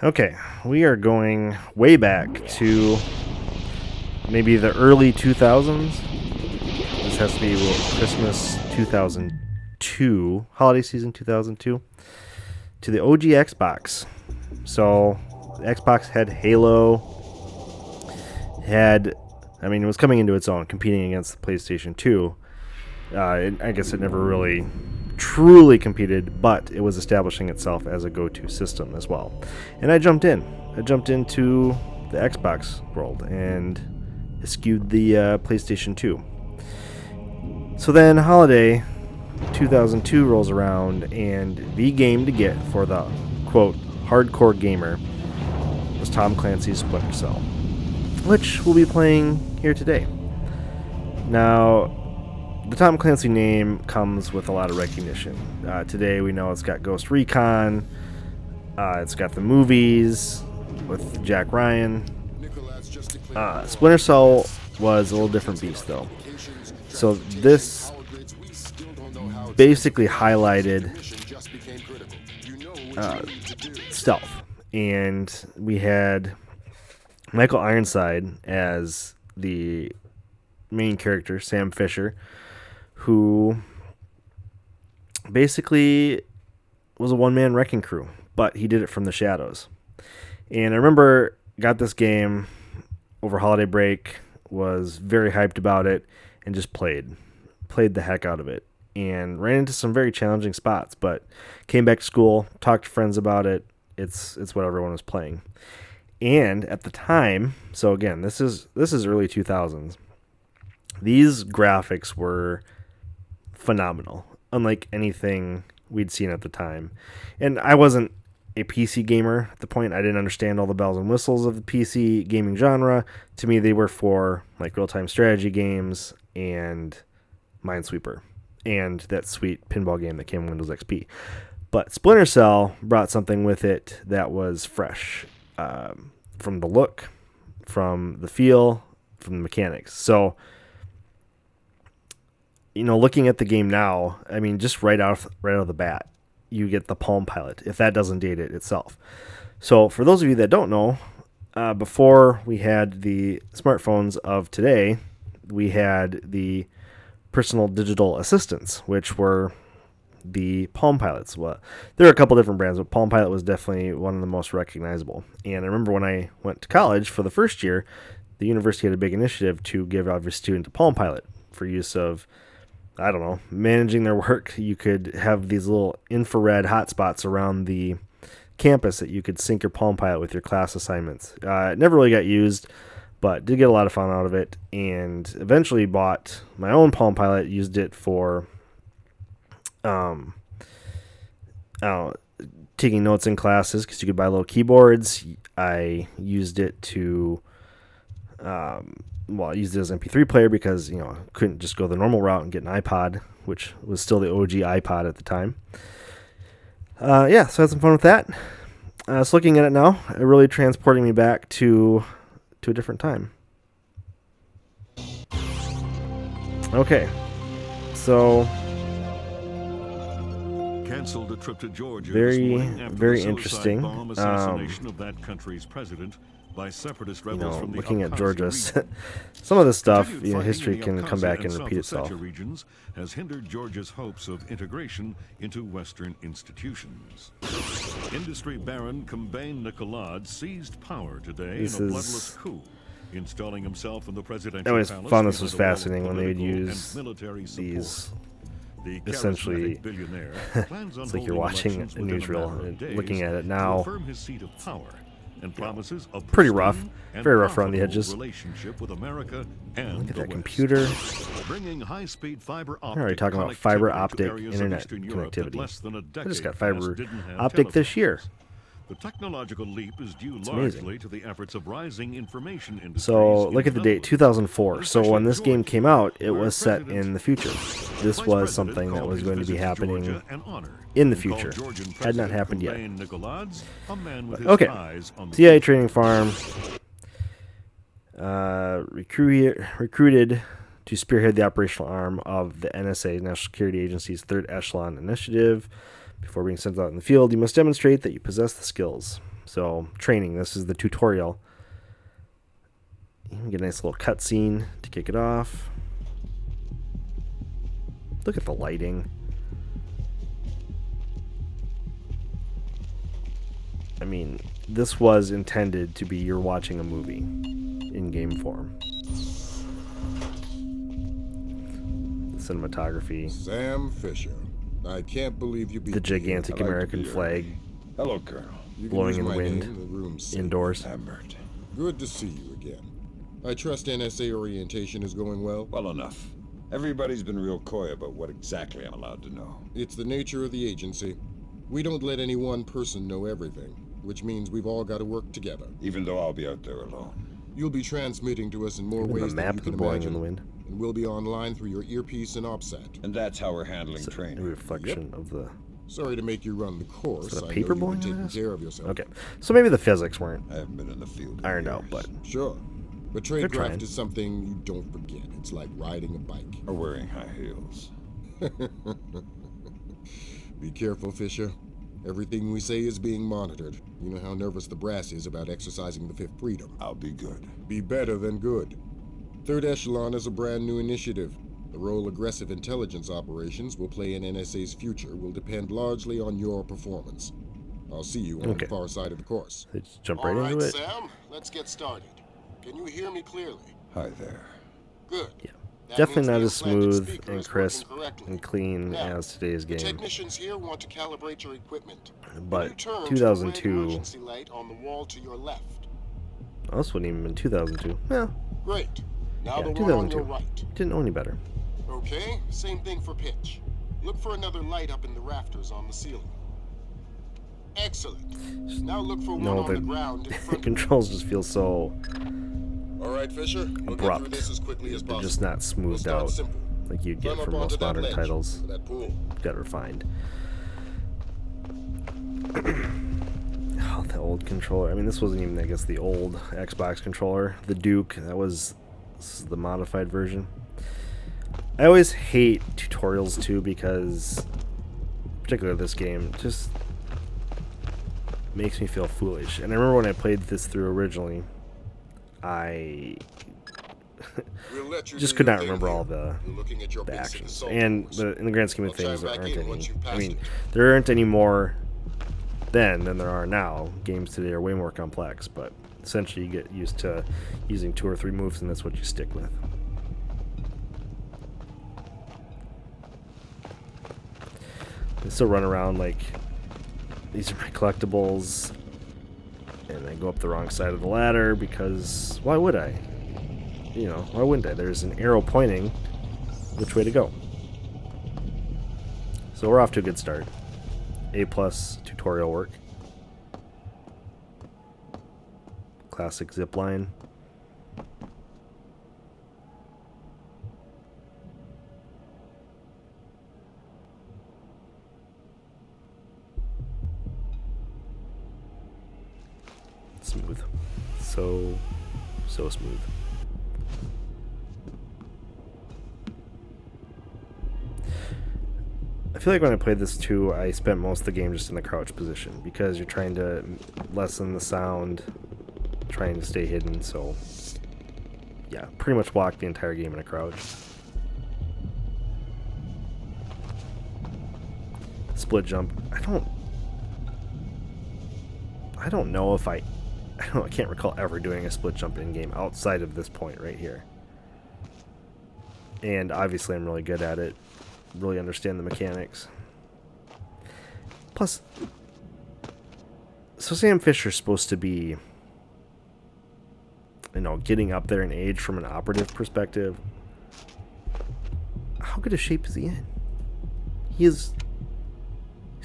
Okay, we are going way back to maybe the early 2000s. This has to be Christmas 2002, holiday season 2002, to the OG Xbox. So, the Xbox had Halo, it was coming into its own, competing against the PlayStation 2. I guess it never really truly competed, but it was establishing itself as a go-to system as well. And I jumped in. I jumped into the Xbox world and eschewed the PlayStation 2. So then holiday 2002 rolls around, and the game to get for the, quote, hardcore gamer was Tom Clancy's Splinter Cell, which we'll be playing here today. Now, the Tom Clancy name comes with a lot of recognition. Today we know it's got Ghost Recon, it's got the movies with Jack Ryan. Splinter Cell was a little different beast, though. So this basically highlighted stealth, and we had Michael Ironside as the main character, Sam Fisher, who basically was a one-man wrecking crew, but he did it from the shadows. And I remember got this game over holiday break, was very hyped about it, and just played the heck out of it, and ran into some very challenging spots, but came back to school, talked to friends about it. It's what everyone was playing. And at the time, so again, this is early 2000s. These graphics were phenomenal, unlike anything we'd seen at the time. And I wasn't a PC gamer at the point. I didn't understand all the bells and whistles of the PC gaming genre. To me, they were for like real-time strategy games and Minesweeper and that sweet pinball game that came on Windows XP. But Splinter Cell brought something with it that was fresh, from the look, from the feel, from the mechanics. So, looking at the game now, just right out of the bat, you get the Palm Pilot, if that doesn't date it itself. So for those of you that don't know, before we had the smartphones of today, we had the personal digital assistants, which were the Palm Pilots. Well, there are a couple different brands, but Palm Pilot was definitely one of the most recognizable. And I remember when I went to college for the first year, the university had a big initiative to give every student a Palm Pilot for use of, managing their work. You could have these little infrared hotspots around the campus that you could sync your Palm Pilot with your class assignments. It never really got used, but did get a lot of fun out of it, and eventually bought my own Palm Pilot, used it for taking notes in classes because you could buy little keyboards. I used it to I used it as an MP3 player because, I couldn't just go the normal route and get an iPod, which was still the OG iPod at the time. So I had some fun with that. So looking at it now, it really transporting me back to a different time. Okay, so canceled a trip to Georgia very interesting. Assassination of that country's president by separatist rebels from the looking at Abkhazia Georgia, region. some of this stuff, Continued history fighting in can the come back Abkhazia and South repeat itself. Ossetia regions has hindered Georgia's hopes of integration into Western institutions. Industry baron Kambain Nikolad seized power today in a bloodless coup, installing himself in the presidential I always palace. found this was fascinating when they would use these. Essentially, it's like you're watching a newsreel and looking at it now. Pretty rough, very rough around the edges. Look at that computer. We're already talking about fiber optic internet connectivity. I just got fiber optic this year. The technological leap is due largely to the efforts of rising information industries. So look at the date, 2004. So when this game came out, it was set in the future. This was something that was going to be happening in the future. Had not happened yet. Okay, CIA training farm. Recruited to spearhead the operational arm of the NSA, National Security Agency's third echelon initiative. Before being sent out in the field, you must demonstrate that you possess the skills. So, training. This is the tutorial. You can get a nice little cutscene to kick it off. Look at the lighting. I mean, this was intended to be you're watching a movie in game form. The cinematography. Sam Fisher. I can't believe you beat The gigantic American flag. Hello, Colonel. Blowing in the wind. Indoors. Lambert. Good to see you again. I trust NSA orientation is going well? Well enough. Everybody's been real coy about what exactly I'm allowed to know. It's the nature of the agency. We don't let any one person know everything, which means we've all got to work together. Even though I'll be out there alone. You'll be transmitting to us in more Even ways the than map you is can blowing imagine. in the wind. And we'll be online through your earpiece and OPSAT. And that's how we're handling It's a training. reflection of the... Sorry to make you run the course. Is that a I paper know blowing you've been in taking this? care of yourself. Okay. So maybe the physics weren't I haven't been in the field in ironed out, years. but... Sure. But They're trying. tradecraft is something you don't forget. It's like riding a bike. Or wearing high heels. Be careful, Fisher. Everything we say is being monitored. You know how nervous the brass is about exercising the fifth freedom. I'll be good. Be better than good. Third Echelon is a brand new initiative. The role aggressive intelligence operations will play in NSA's future will depend largely on your performance. I'll see you on the far side of the course. They just jump right into it. Sam, let's get started. Can you hear me clearly? Hi there. Good. Yeah. That Definitely means not the as implanted smooth speaker and is working crisp correctly. and clean Now, as today's The game. technicians here want to calibrate your equipment. But Can you turn to the red 2002... emergency light on the wall to your left. Oh, this wouldn't even been 2002. Well, Great. Now yeah, the one on 2002. your right. Didn't know any better. Okay, same thing for pitch. Look for another light up in the rafters on the ceiling. Excellent. Now look for one No, on the ground in the front. controls just feel so All right, Fisher. We'll abrupt. get through this as quickly as They're possible. just not We'll smoothed start out simple. like you'd get Climb up from onto most that modern ledge titles. for that pool. Got refined. Oh, the old controller. I mean, this wasn't even, I guess, the old Xbox controller. The Duke. This is the modified version. I always hate tutorials too because, particularly this game, just makes me feel foolish. And I remember when I played this through originally, I We'll let you just do could your not thing remember here. all the You're looking at your basic actions. assault And course. in the grand scheme of I'll chime things, there back aren't in once any. you've I passed mean, it. there aren't any more then than there are now. Games today are way more complex, but essentially you get used to using 2 or 3 moves, and that's what you stick with. I still run around like these are my collectibles, and I go up the wrong side of the ladder because why would I? You know, why wouldn't I? There's an arrow pointing which way to go. So we're off to a good start. A+ tutorial work. Classic zipline. Smooth. So smooth. I feel like when I played this too, I spent most of the game just in the crouch position because you're trying to lessen the sound, trying to stay hidden, so yeah, pretty much walked the entire game in a crouch. Split jump. I don't know if I can't recall ever doing a split jump in game outside of this point right here. And obviously I'm really good at it. Really understand the mechanics. Plus, so Sam Fisher's supposed to be, you know, getting up there in age from an operative perspective. How good a shape is he in? He's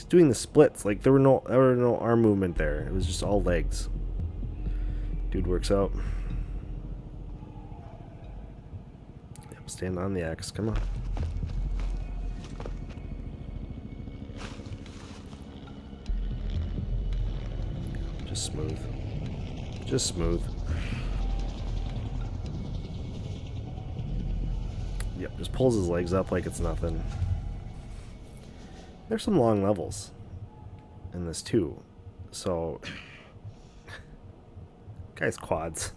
doing the splits. Like there were no arm movement there. It was just all legs. Dude works out. Yep, stand on the X. Come on. Just smooth. Just smooth. Yep, just pulls his legs up like it's nothing. There's some long levels in this too. So Guy's quads.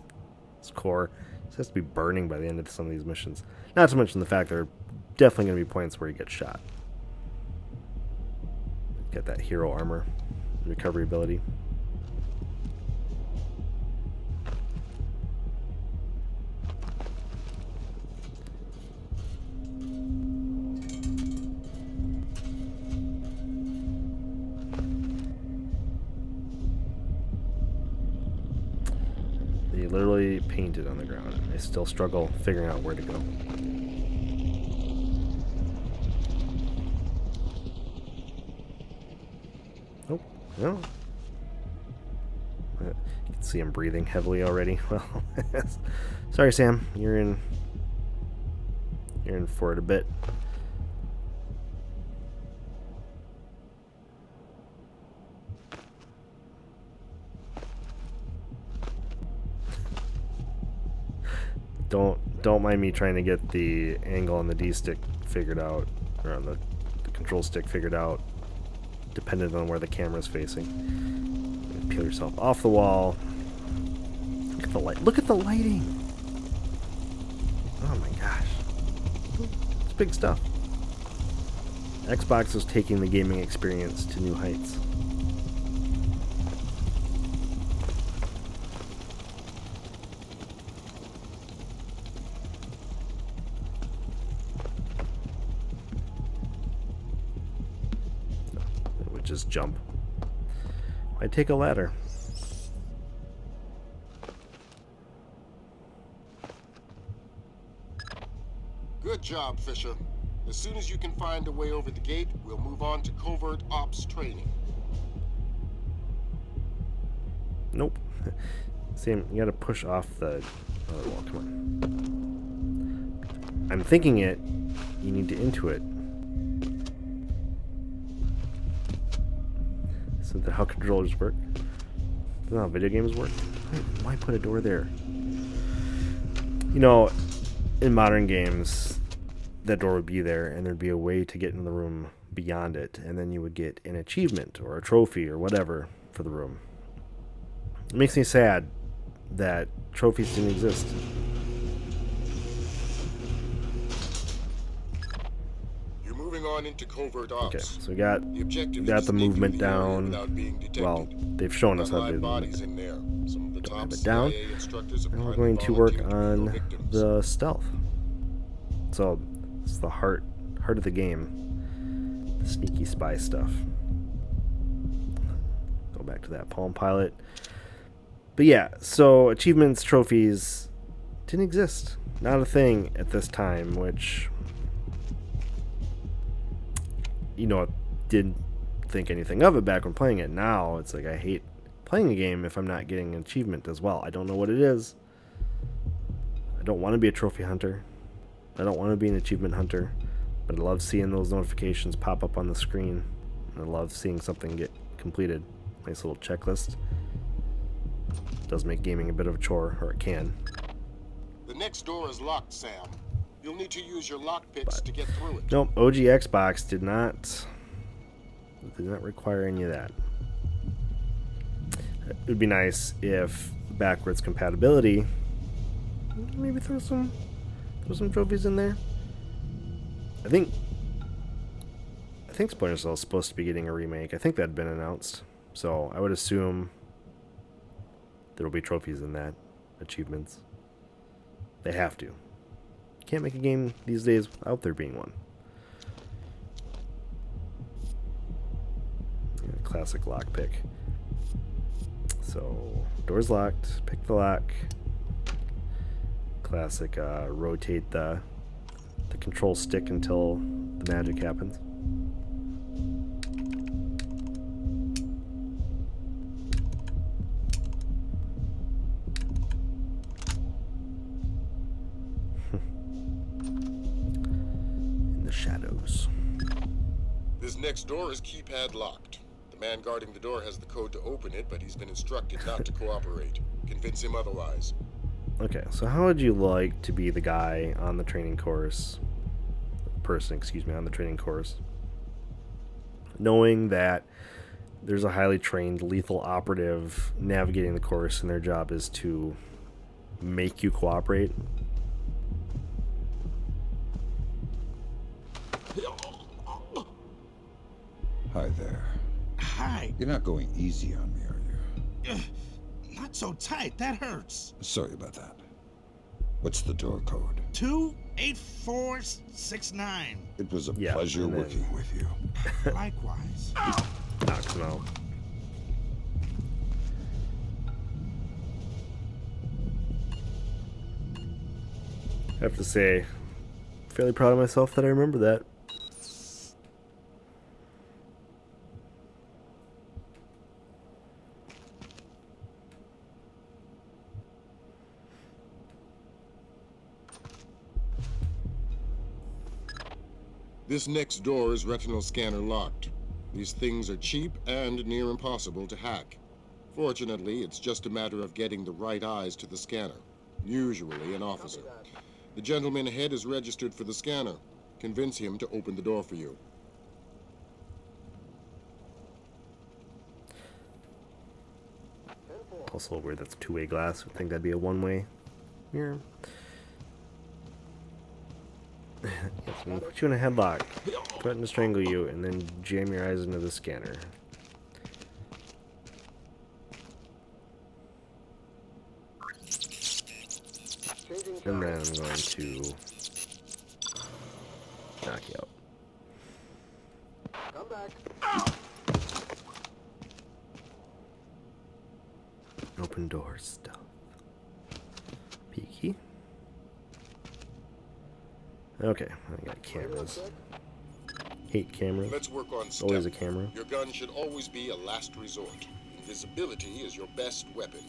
His core. He has to be burning by the end of some of these missions. Not to mention the fact there are definitely going to be points where he gets shot. Get that hero armor. Recovery ability. They literally painted on the ground. I still struggle figuring out where to go. Oh, no. You can see him breathing heavily already. Well, sorry, Sam. You're in for it a bit. Don't mind me trying to get the angle on the D stick figured out, or on the control stick figured out, dependent on where the camera's facing. Peel yourself off the wall. Look at the light. Look at the lighting. Oh my gosh, it's big stuff. Xbox is taking the gaming experience to new heights. Just jump. Why take a ladder? Good job, Fisher. As soon as you can find a way over the gate, we'll move on to covert ops training. Nope. Sam, you gotta push off the other wall. Come on. I'm thinking it. You need to intuit. Isn't that how controllers work? Isn't that how video games work? Why put a door there? You know, in modern games, that door would be there, and there'd be a way to get in the room beyond it, and then you would get an achievement or a trophy or whatever for the room. It makes me sad that trophies didn't exist. On into covert ops. Okay, so we got the movement down. Well, they've shown us how to do it. Have it down. And we're going to work on the stealth. So it's the heart of the game. The sneaky spy stuff. Go back to that Palm Pilot. But yeah, so achievements, trophies didn't exist. Not a thing at this time, which, you know, I didn't think anything of it back when playing it. Now it's like I hate playing a game if I'm not getting an achievement as well. I don't know what it is. I don't want to be a trophy hunter. I don't want to be an achievement hunter. But I love seeing those notifications pop up on the screen. And I love seeing something get completed. Nice little checklist. It does make gaming a bit of a chore, or it can. The next door is locked, Sam. You'll need to use your lockpicks to get through it. Nope, OG Xbox did not require any of that. It would be nice if backwards compatibility, maybe throw some trophies in there. I think Splinter Cell is supposed to be getting a remake. I think that had been announced. So I would assume there will be trophies in that, achievements. They have to. Can't make a game these days without there being one. Yeah, classic lockpick. So, door's locked. Pick the lock. Classic rotate the control stick until the magic happens. Shadows. This next door is keypad locked. The man guarding the door has the code to open it, but he's been instructed not to cooperate. Convince him otherwise. Okay, so how would you like to be the guy on the training course, on the training course, knowing that there's a highly trained lethal operative navigating the course, and their job is to make you cooperate. Hi there. Hi. You're not going easy on me, are you? Not so tight. That hurts. Sorry about that. What's the door code? 28469. It was a Yeah, pleasure and then- working with you. Likewise. Knocks him out. I have to say, fairly proud of myself that I remember that. This next door is retinal scanner locked. These things are cheap and near impossible to hack. Fortunately, it's just a matter of getting the right eyes to the scanner, usually an officer. The gentleman ahead is registered for the scanner. Convince him to open the door for you. Also weird that's two-way glass. I think that'd be a one-way mirror. Yes, I'm gonna put you in a headlock, threaten to strangle you, and then jam your eyes into the scanner. And then I'm going to knock you out. Come back. Open door stealth. Peeky. Okay, I got cameras. Hate cameras. Let's work on stealth. Always a camera. Your gun should always be a last resort. Invisibility is your best weapon.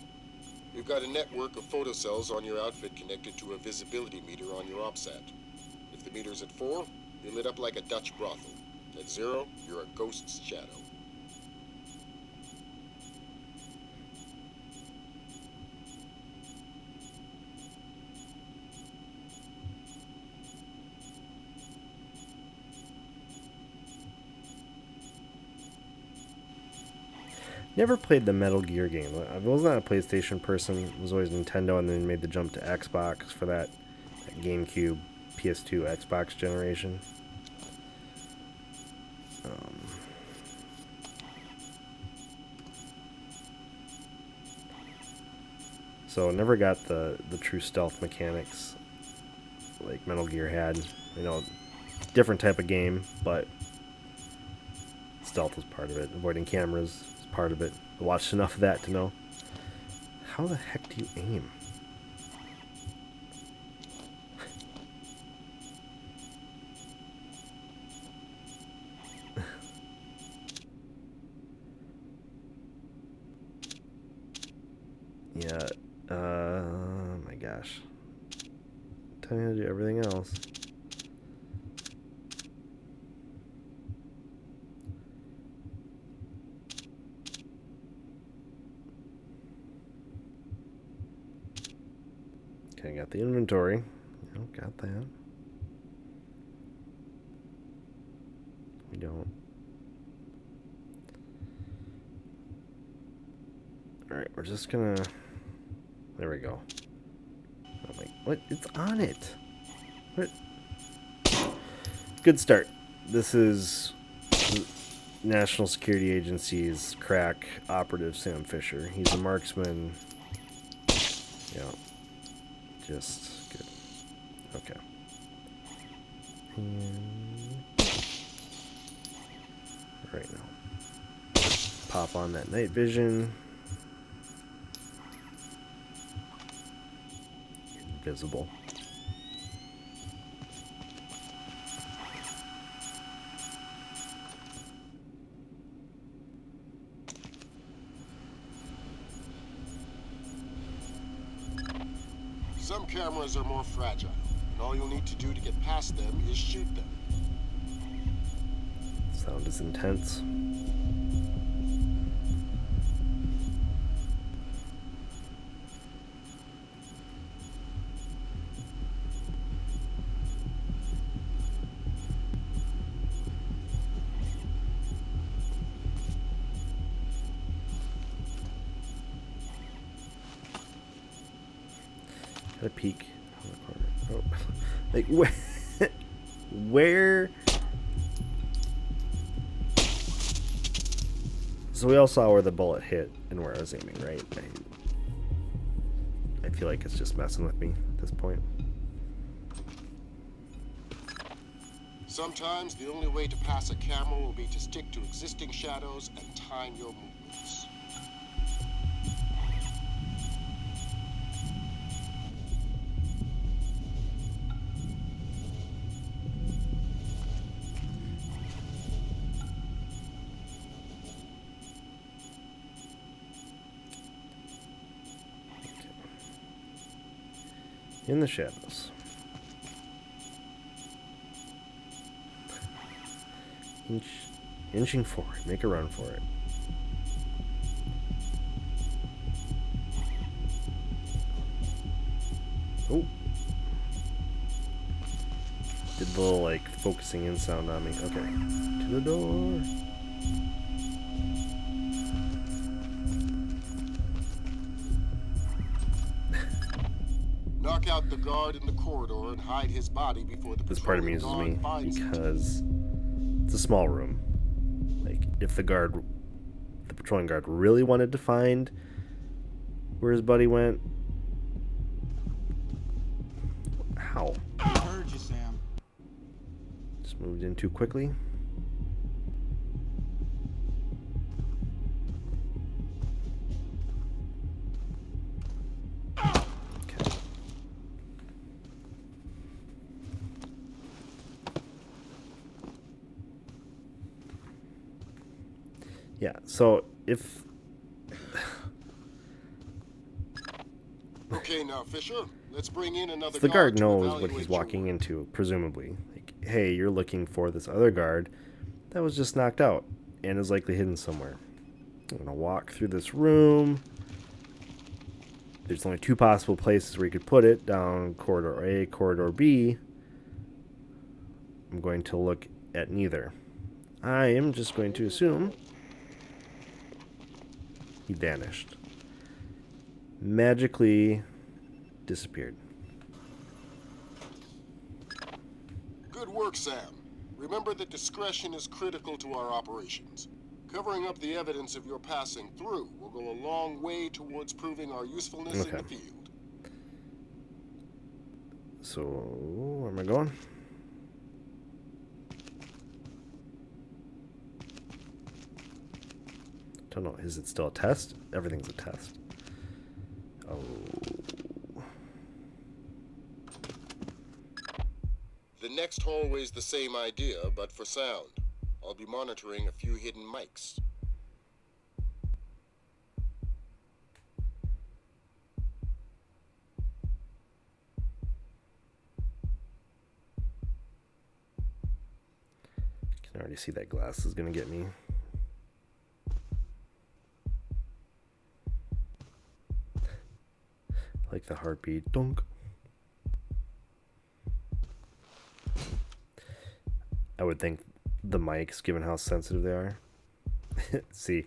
We've got a network of photocells on your outfit connected to a visibility meter on your OPSAT. If the meter's at 4, you're lit up like a Dutch brothel. At 0, you're a ghost's shadow. Never played the Metal Gear game. I was not a PlayStation person. It was always Nintendo, and then made the jump to Xbox for that GameCube, PS2, Xbox generation. So I never got the true stealth mechanics like Metal Gear had. You know, different type of game, but stealth was part of it. Avoiding cameras was part of it. I watched enough of that to know. How the heck do you aim? Yeah, oh my gosh. Tell me how to do everything else. Okay, I got the inventory. Got that. We don't. Alright, we're just gonna... There we go. Oh my... What? It's on it! What? Good start. This is the National Security Agency's crack operative, Sam Fisher. He's a marksman. Yeah. Just good. Okay. And... Right now. Pop on that night vision. Invisible. Some cameras are more fragile, and all you'll need to do to get past them is shoot them. Sound is intense. A peek on the corner. Oh, like where? Where? So we all saw where the bullet hit and where I was aiming, right? I feel like it's just messing with me at this point. Sometimes the only way to pass a camera will be to stick to existing shadows and time your movements. In the shadows. Inching forward. Make a run for it. Oh. Did the little, like, focusing in sound on me. Okay. To the door. Knock out the guard in the corridor and hide his body before the This part patrolling amuses guard me finds it. because it's a small room. Like, if the patrolling guard really wanted to find where his buddy went. How? I heard you, Sam. Just moved in too quickly. Okay. Yeah, so if... Okay, now, Fisher, let's bring in another the guard to knows what evaluate he's your walking work. into, presumably. Like, hey, you're looking for this other guard that was just knocked out and is likely hidden somewhere. I'm going to walk through this room. There's only two possible places where you could put it, down corridor A, corridor B. I'm going to look at neither. I am just going to assume he vanished. Magically disappeared. Good work, Sam. Remember that discretion is critical to our operations. Covering up the evidence of your passing through will go a long way towards proving our usefulness in Okay. the field. So, where am I going? Don't know. Is it still a test? Everything's a test. Oh. The next hallway's the same idea, but for sound. I'll be monitoring a few hidden mics. Can already see that glass is going to get me. Like the heartbeat. Dunk. I would think the mics, given how sensitive they are. See,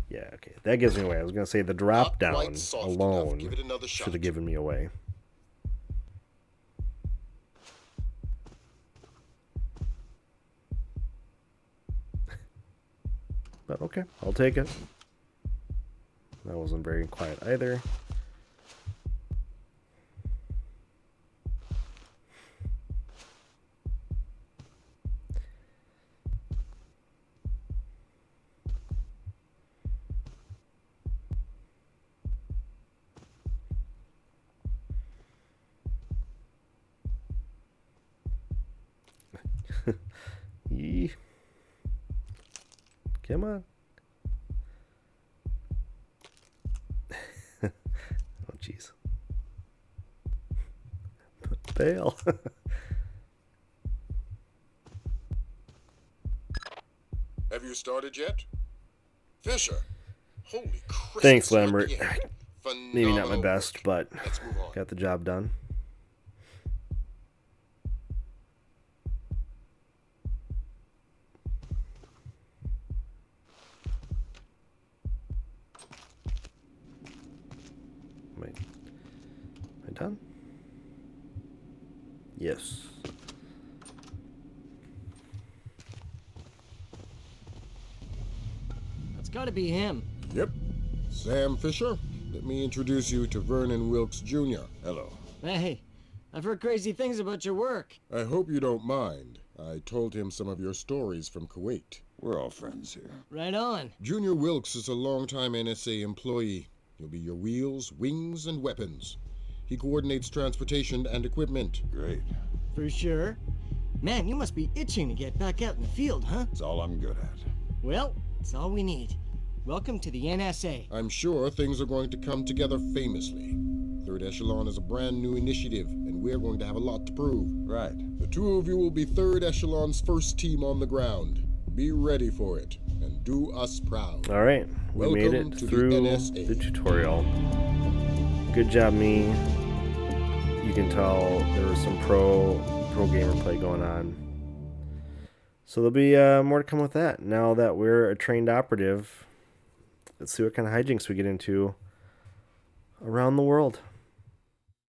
yeah, okay. That gives me away. I was going to say the drop Not quite down soft enough. alone Give it another shot. should have given me away. But okay, I'll take it. That wasn't very quiet either. Yee. Come on. Oh, jeez. Fail. Have you started yet? Fisher! Holy Christmas. Thanks, you're Lambert. the end. Maybe not my Phenomenal best, work. but Let's move on. got the job done. Am I done? Yes. That's gotta be him. Yep. Sam Fisher. Let me introduce you to Vernon Wilkes Jr. Hello. Hey, I've heard crazy things about your work. I hope you don't mind. I told him some of your stories from Kuwait. We're all friends here. Right on. Junior Wilkes is a longtime NSA employee. He'll be your wheels, wings, and weapons. He coordinates transportation and equipment. Great. For sure. Man, you must be itching to get back out in the field, huh? It's all I'm good at. Well, it's all we need. Welcome to the NSA. I'm sure things are going to come together famously. Third Echelon is a brand new initiative, and we're going to have a lot to prove. Right. The two of you will be Third Echelon's first team on the ground. Be ready for it, and do us proud. All right, we made Welcome it to the through NSA. the tutorial. Good job, me. You can tell there was some pro gamer play going on. So there'll be more to come with that. Now that we're a trained operative, let's see what kind of hijinks we get into around the world.